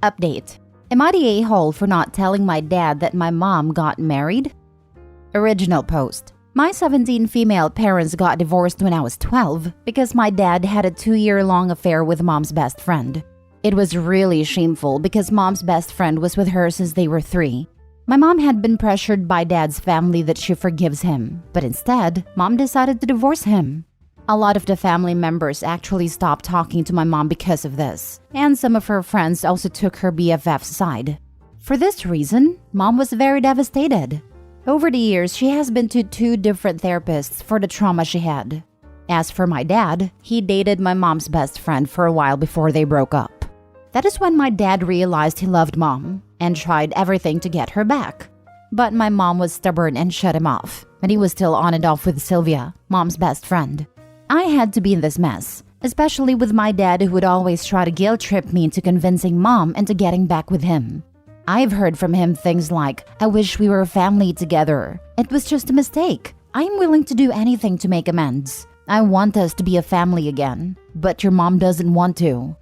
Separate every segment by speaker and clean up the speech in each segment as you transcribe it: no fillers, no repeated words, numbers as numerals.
Speaker 1: Update. Am I the a-hole for not telling my dad that my mom got married? Original post. My 17 female parents got divorced when I was 12 because my dad had a 2-year-long affair with mom's best friend. It was really shameful because mom's best friend was with her since they were 3. My mom had been pressured by dad's family that she forgives him, but instead, mom decided to divorce him. A lot of the family members actually stopped talking to my mom because of this, and some of her friends also took her BFF's side. For this reason, mom was very devastated. Over the years, she has been to 2 different therapists for the trauma she had. As for my dad, he dated my mom's best friend for a while before they broke up. That is when my dad realized he loved mom and tried everything to get her back. But my mom was stubborn and shut him off, and he was still on and off with Sylvia, mom's best friend. I had to be in this mess, especially with my dad who would always try to guilt trip me into convincing mom into getting back with him. I've heard from him things like, "I wish we were a family together. It was just a mistake. I'm willing to do anything to make amends. I want us to be a family again, but your mom doesn't want to."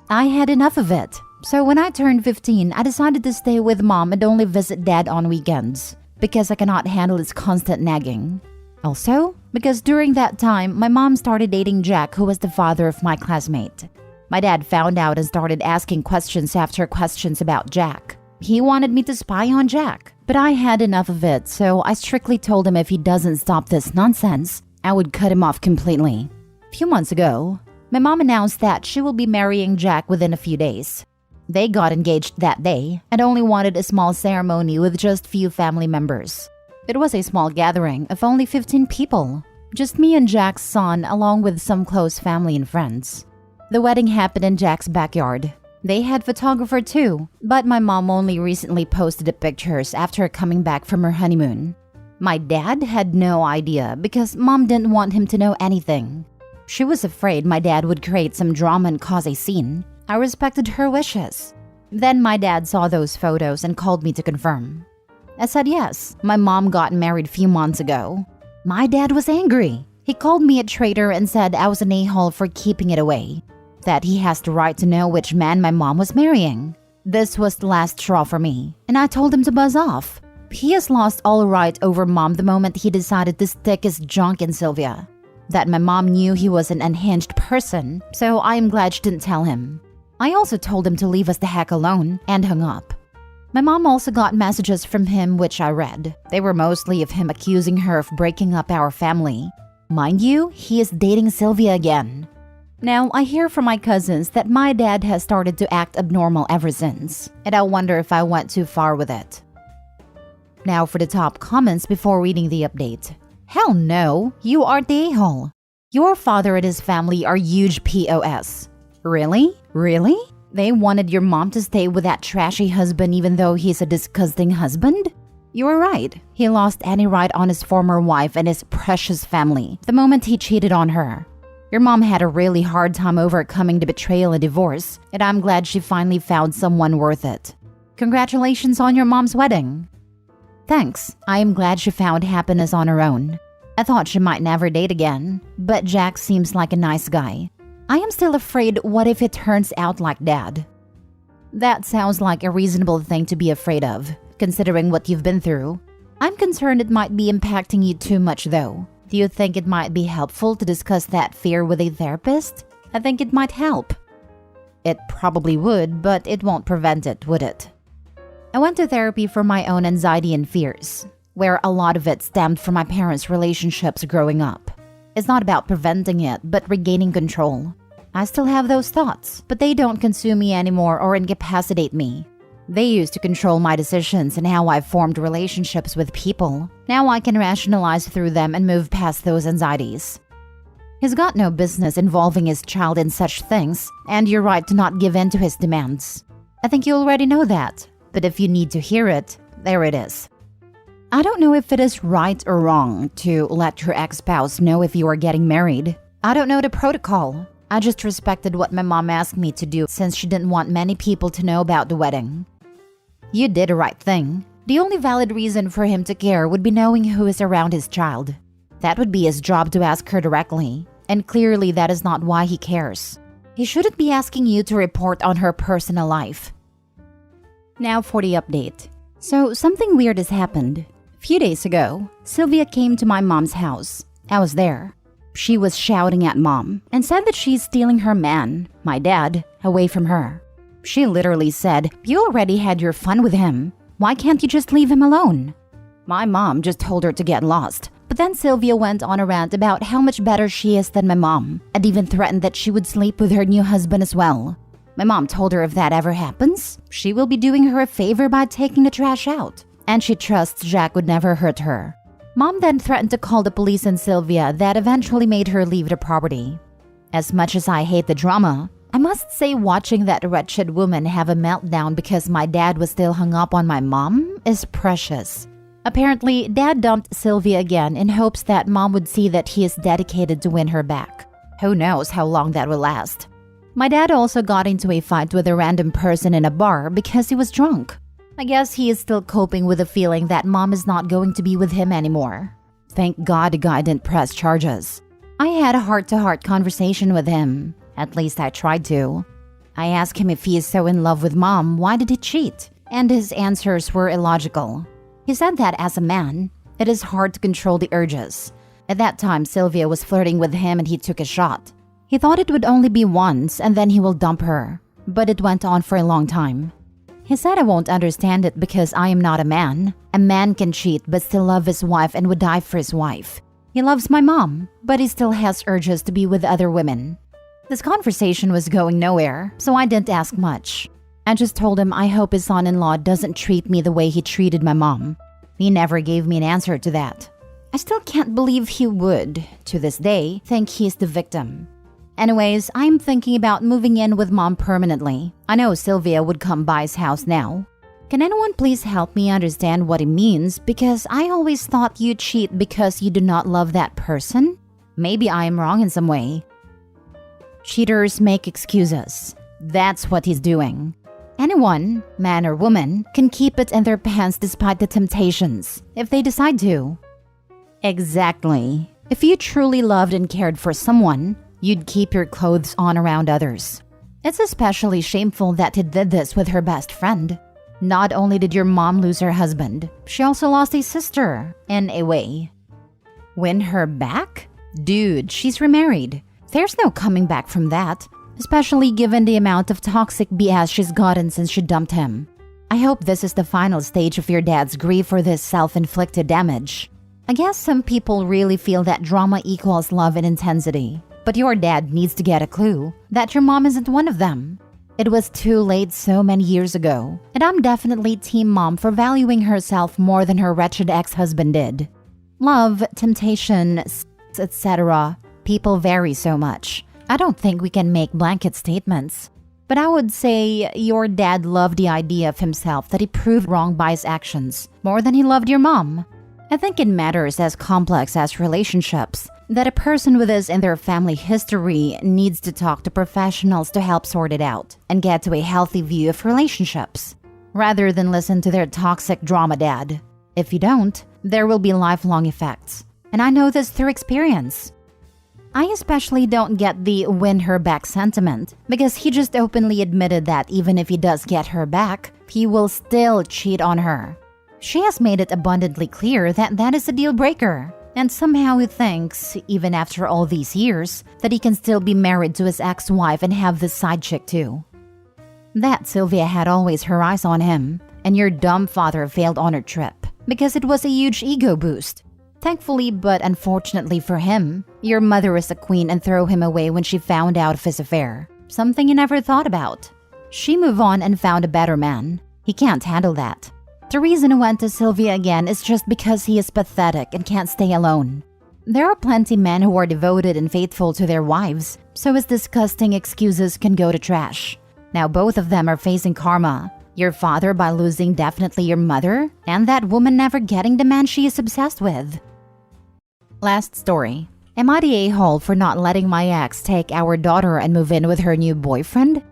Speaker 1: I had enough of it. So when I turned 15, I decided to stay with mom and only visit dad on weekends because I cannot handle his constant nagging. Also, because during that time, my mom started dating Jack, who was the father of my classmate. My dad found out and started asking questions after questions about Jack. He wanted me to spy on Jack, but I had enough of it, so I strictly told him if he doesn't stop this nonsense, I would cut him off completely. A few months ago, my mom announced that she will be marrying Jack within a few days. They got engaged that day and only wanted a small ceremony with just few family members. It was a small gathering of only 15 people, just me and Jack's son along with some close family and friends. The wedding happened in Jack's backyard. They had photographer too, but my mom only recently posted the pictures after coming back from her honeymoon. My dad had no idea because mom didn't want him to know anything. She was afraid my dad would create some drama and cause a scene. I respected her wishes. Then my dad saw those photos and called me to confirm. I said yes, my mom got married a few months ago. My dad was angry. He called me a traitor and said I was an a-hole for keeping it away. That he has the right to know which man my mom was marrying. This was the last straw for me, and I told him to buzz off. He has lost all right over mom the moment he decided to stick his junk in Sylvia. That my mom knew he was an unhinged person, so I am glad she didn't tell him. I also told him to leave us the heck alone and hung up. My mom also got messages from him which I read. They were mostly of him accusing her of breaking up our family. Mind you, he is dating Sylvia again. Now, I hear from my cousins that my dad has started to act abnormal ever since, and I wonder if I went too far with it. Now for the top comments before reading the update. Hell no, you are the a-hole. Your father and his family are huge POS. Really? Really? They wanted your mom to stay with that trashy husband even though he's a disgusting husband? You were right. He lost any right on his former wife and his precious family the moment he cheated on her. Your mom had a really hard time overcoming the betrayal and divorce, and I'm glad she finally found someone worth it. Congratulations on your mom's wedding. Thanks. I am glad she found happiness on her own. I thought she might never date again, but Jack seems like a nice guy. I am still afraid what if it turns out like Dad? That sounds like a reasonable thing to be afraid of, considering what you've been through. I'm concerned it might be impacting you too much though. Do you think it might be helpful to discuss that fear with a therapist? I think it might help. It probably would, but it won't prevent it, would it? I went to therapy for my own anxiety and fears, where a lot of it stemmed from my parents' relationships growing up. It's not about preventing it, but regaining control. I still have those thoughts, but they don't consume me anymore or incapacitate me. They used to control my decisions and how I formed relationships with people. Now I can rationalize through them and move past those anxieties. He's got no business involving his child in such things, and you're right to not give in to his demands. I think you already know that, but if you need to hear it, there it is. I don't know if it is right or wrong to let your ex-spouse know if you are getting married. I don't know the protocol. I just respected what my mom asked me to do since she didn't want many people to know about the wedding. You did the right thing. The only valid reason for him to care would be knowing who is around his child. That would be his job to ask her directly, and clearly that is not why he cares. He shouldn't be asking you to report on her personal life. Now for the update. So something weird has happened. A few days ago, Sylvia came to my mom's house. I was there. She was shouting at mom and said that she's stealing her man, my dad, away from her. She literally said, "You already had your fun with him. Why can't you just leave him alone?" My mom just told her to get lost. But then Sylvia went on a rant about how much better she is than my mom, and even threatened that she would sleep with her new husband as well. My mom told her if that ever happens, she will be doing her a favor by taking the trash out, and she trusts Jack would never hurt her. Mom then threatened to call the police on Sylvia that eventually made her leave the property. As much as I hate the drama, I must say watching that wretched woman have a meltdown because my dad was still hung up on my mom is precious. Apparently, Dad dumped Sylvia again in hopes that Mom would see that he is dedicated to win her back. Who knows how long that will last. My dad also got into a fight with a random person in a bar because he was drunk. I guess he is still coping with the feeling that Mom is not going to be with him anymore. Thank God the guy didn't press charges. I had a heart-to-heart conversation with him. At least I tried to. I asked him if he is so in love with Mom, why did he cheat? And his answers were illogical. He said that as a man, it is hard to control the urges. At that time, Sylvia was flirting with him and he took a shot. He thought it would only be once and then he will dump her. But it went on for a long time. He said I won't understand it because I am not a man. A man can cheat but still love his wife and would die for his wife. He loves my mom, but he still has urges to be with other women. This conversation was going nowhere, so I didn't ask much. I just told him I hope his son-in-law doesn't treat me the way he treated my mom. He never gave me an answer to that. I still can't believe he would, to this day, think he's the victim. Anyways, I'm thinking about moving in with Mom permanently. I know Sylvia would come by his house now. Can anyone please help me understand what it means? Because I always thought you cheat because you do not love that person. Maybe I am wrong in some way. Cheaters make excuses. That's what he's doing. Anyone, man or woman, can keep it in their pants despite the temptations, if they decide to. Exactly. If you truly loved and cared for someone, you'd keep your clothes on around others. It's especially shameful that he did this with her best friend. Not only did your mom lose her husband, she also lost a sister, in a way. Win her back? Dude, she's remarried. There's no coming back from that, especially given the amount of toxic BS she's gotten since she dumped him. I hope this is the final stage of your dad's grief for this self-inflicted damage. I guess some people really feel that drama equals love and intensity, but your dad needs to get a clue that your mom isn't one of them. It was too late so many years ago, and I'm definitely Team Mom for valuing herself more than her wretched ex-husband did. Love, temptation, etc. People vary so much. I don't think we can make blanket statements. But I would say your dad loved the idea of himself that he proved wrong by his actions more than he loved your mom. I think it matters as complex as relationships that a person with this in their family history needs to talk to professionals to help sort it out and get to a healthy view of relationships, rather than listen to their toxic drama dad. If you don't, there will be lifelong effects. And I know this through experience. I especially don't get the win her back sentiment because he just openly admitted that even if he does get her back, he will still cheat on her. She has made it abundantly clear that that is a deal breaker, and somehow he thinks, even after all these years, that he can still be married to his ex-wife and have this side chick too. That Sylvia had always her eyes on him, and your dumb father failed on her trip because it was a huge ego boost. Thankfully, but unfortunately for him, your mother is a queen and threw him away when she found out of his affair. Something you never thought about. She moved on and found a better man. He can't handle that. The reason he went to Sylvia again is just because he is pathetic and can't stay alone. There are plenty men who are devoted and faithful to their wives, so his disgusting excuses can go to trash. Now both of them are facing karma. Your father by losing definitely your mother, and that woman never getting the man she is obsessed with. Last story. Am I the a-hole for not letting my ex take our daughter and move in with her new boyfriend?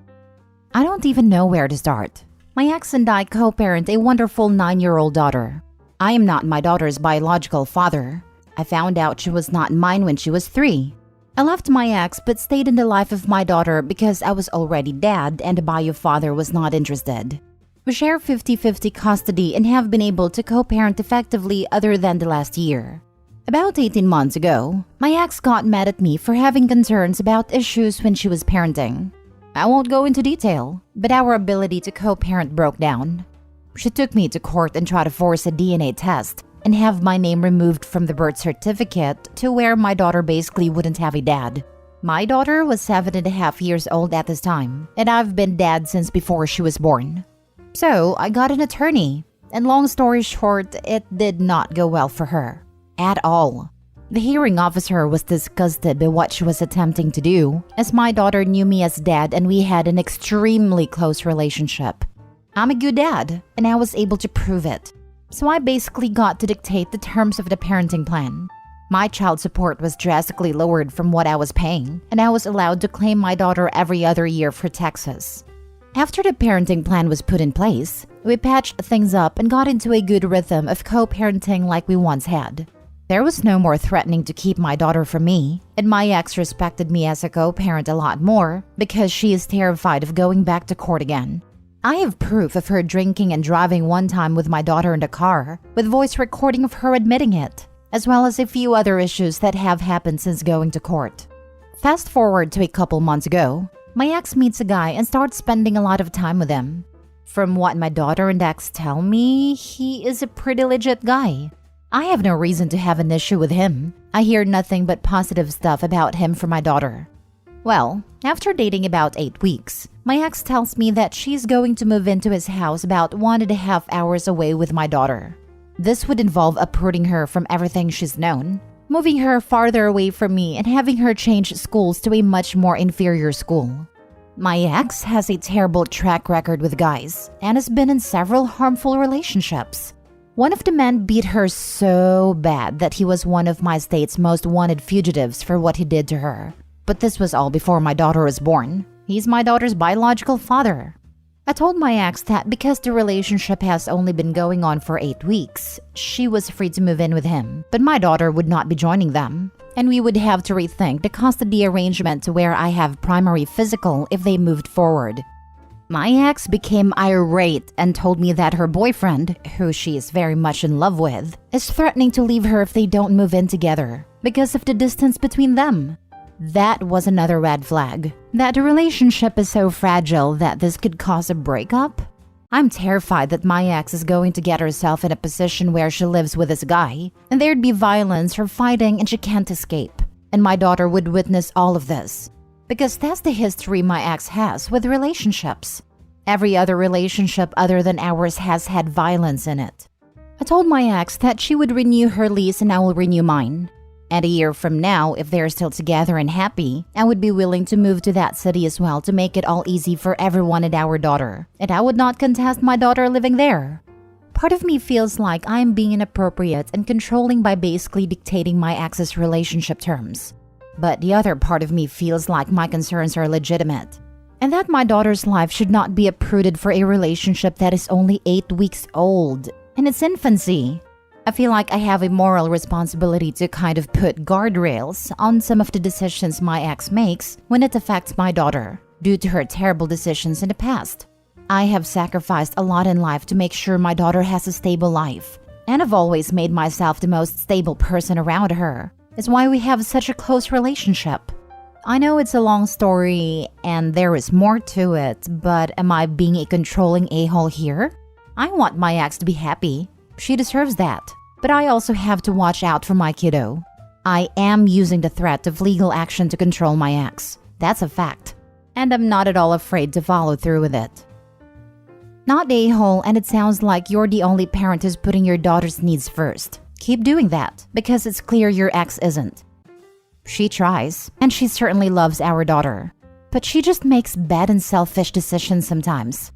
Speaker 1: I don't even know where to start. My ex and I co-parent a wonderful 9-year-old daughter. I am not my daughter's biological father. I found out she was not mine when she was 3. I left my ex but stayed in the life of my daughter because I was already dad and the bio father was not interested. We share 50-50 custody and have been able to co-parent effectively other than the last year. About 18 months ago, my ex got mad at me for having concerns about issues when she was parenting. I won't go into detail, but our ability to co-parent broke down. She took me to court and tried to force a DNA test and have my name removed from the birth certificate to where my daughter basically wouldn't have a dad. My daughter was 7.5 years old at this time, and I've been dad since before she was born. So I got an attorney, and long story short, it did not go well for her. At all. The hearing officer was disgusted by what she was attempting to do, as my daughter knew me as dad and we had an extremely close relationship. I'm a good dad, and I was able to prove it. So I basically got to dictate the terms of the parenting plan. My child support was drastically lowered from what I was paying, and I was allowed to claim my daughter every other year for Texas. After the parenting plan was put in place, we patched things up and got into a good rhythm of co-parenting like we once had. There was no more threatening to keep my daughter from me, and my ex respected me as a co-parent a lot more because she is terrified of going back to court again. I have proof of her drinking and driving one time with my daughter in the car, with voice recording of her admitting it, as well as a few other issues that have happened since going to court. Fast forward to a couple months ago, my ex meets a guy and starts spending a lot of time with him. From what my daughter and ex tell me, he is a pretty legit guy. I have no reason to have an issue with him. I hear nothing but positive stuff about him from my daughter. Well, after dating about 8 weeks, my ex tells me that she's going to move into his house about 1.5 hours away with my daughter. This would involve uprooting her from everything she's known, moving her farther away from me and having her change schools to a much more inferior school. My ex has a terrible track record with guys and has been in several harmful relationships. One of the men beat her so bad that he was one of my state's most wanted fugitives for what he did to her. But this was all before my daughter was born. He's my daughter's biological father. I told my ex that because the relationship has only been going on for 8 weeks, she was free to move in with him, but my daughter would not be joining them, and we would have to rethink the custody arrangement to where I have primary physical if they moved forward. My ex became irate and told me that her boyfriend, who she is very much in love with, is threatening to leave her if they don't move in together because of the distance between them. That was another red flag, that the relationship is so fragile that this could cause a breakup. I'm terrified that my ex is going to get herself in a position where she lives with this guy, and there'd be violence or fighting and she can't escape, and my daughter would witness all of this. Because that's the history my ex has with relationships. Every other relationship other than ours has had violence in it. I told my ex that she would renew her lease and I will renew mine. And a year from now, if they're still together and happy, I would be willing to move to that city as well to make it all easy for everyone and our daughter. And I would not contest my daughter living there. Part of me feels like I'm being inappropriate and controlling by basically dictating my ex's relationship terms. But the other part of me feels like my concerns are legitimate, and that my daughter's life should not be uprooted for a relationship that is only 8 weeks old, in its infancy. I feel like I have a moral responsibility to kind of put guardrails on some of the decisions my ex makes when it affects my daughter, due to her terrible decisions in the past. I have sacrificed a lot in life to make sure my daughter has a stable life, and I've always made myself the most stable person around her. It's why we have such a close relationship. I know it's a long story and there is more to it, but am I being a controlling a-hole here? I want my ex to be happy. She deserves that. But I also have to watch out for my kiddo. I am using the threat of legal action to control my ex. That's a fact. And I'm not at all afraid to follow through with it. Not a-hole, and it sounds like you're the only parent who's putting your daughter's needs first. Keep doing that, because it's clear your ex isn't. She tries, and she certainly loves our daughter. But she just makes bad and selfish decisions sometimes.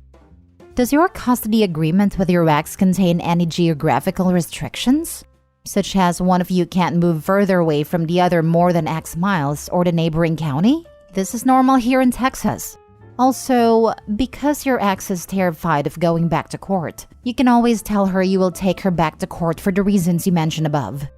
Speaker 1: Does your custody agreement with your ex contain any geographical restrictions? Such as one of you can't move further away from the other more than X miles or the neighboring county? This is normal here in Texas. Also, because your ex is terrified of going back to court, you can always tell her you will take her back to court for the reasons you mentioned above.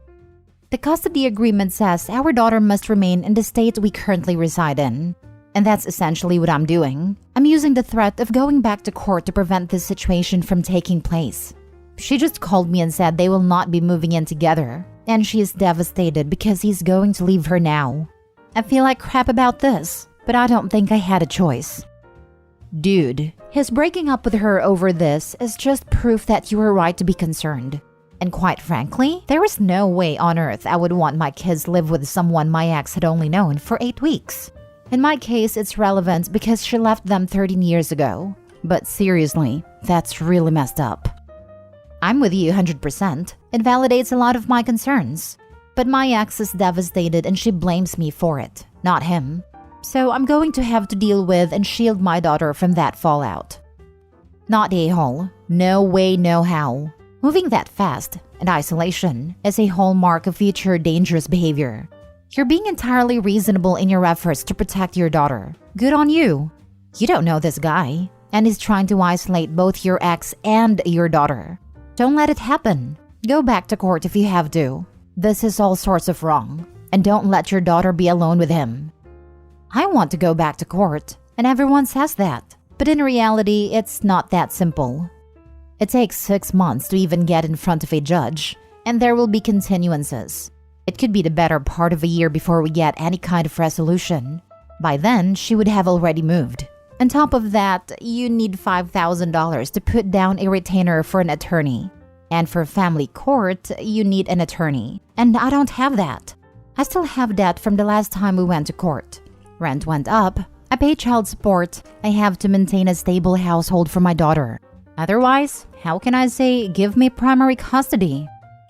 Speaker 1: The custody agreement says our daughter must remain in the state we currently reside in. And that's essentially what I'm doing. I'm using the threat of going back to court to prevent this situation from taking place. She just called me and said they will not be moving in together, and she is devastated because he's going to leave her now. I feel like crap about this, but I don't think I had a choice. Dude, his breaking up with her over this is just proof that you were right to be concerned. And quite frankly, there is no way on earth I would want my kids live with someone my ex had only known for 8 weeks. In my case, it's relevant because she left them 13 years ago. But seriously, that's really messed up. I'm with you 100%. It validates a lot of my concerns. But my ex is devastated and she blames me for it, not him. So I'm going to have to deal with and shield my daughter from that fallout. Not a-hole. No way, no how. Moving that fast and isolation is a hallmark of future dangerous behavior. You're being entirely reasonable in your efforts to protect your daughter. Good on you. You don't know this guy, and he's trying to isolate both your ex and your daughter. Don't let it happen. Go back to court if you have to. This is all sorts of wrong, and don't let your daughter be alone with him. I want to go back to court, and everyone says that. But in reality, it's not that simple. It takes 6 months to even get in front of a judge, and there will be continuances. It could be the better part of a year before we get any kind of resolution. By then, she would have already moved. On top of that, you need $5,000 to put down a retainer for an attorney. And for family court, you need an attorney. And I don't have that. I still have debt from the last time we went to court. Rent went up. I pay child support. I have to maintain a stable household for my daughter. Otherwise, how can I say, give me primary custody?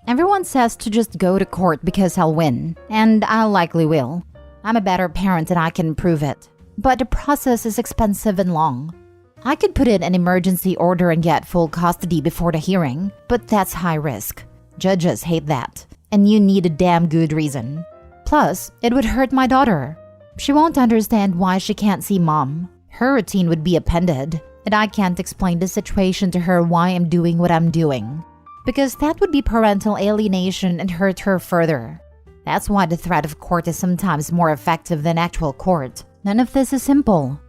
Speaker 1: Everyone says to just go to court because I'll win, and I likely will. I'm a better parent and I can prove it. But the process is expensive and long. I could put in an emergency order and get full custody before the hearing, but that's high risk. Judges hate that, and you need a damn good reason. Plus, it would hurt my daughter. She won't understand why she can't see mom. Her routine would be appended, and I can't explain the situation to her why I'm doing what I'm doing. Because that would be parental alienation and hurt her further. That's why the threat of court is sometimes more effective than actual court. None of this is simple.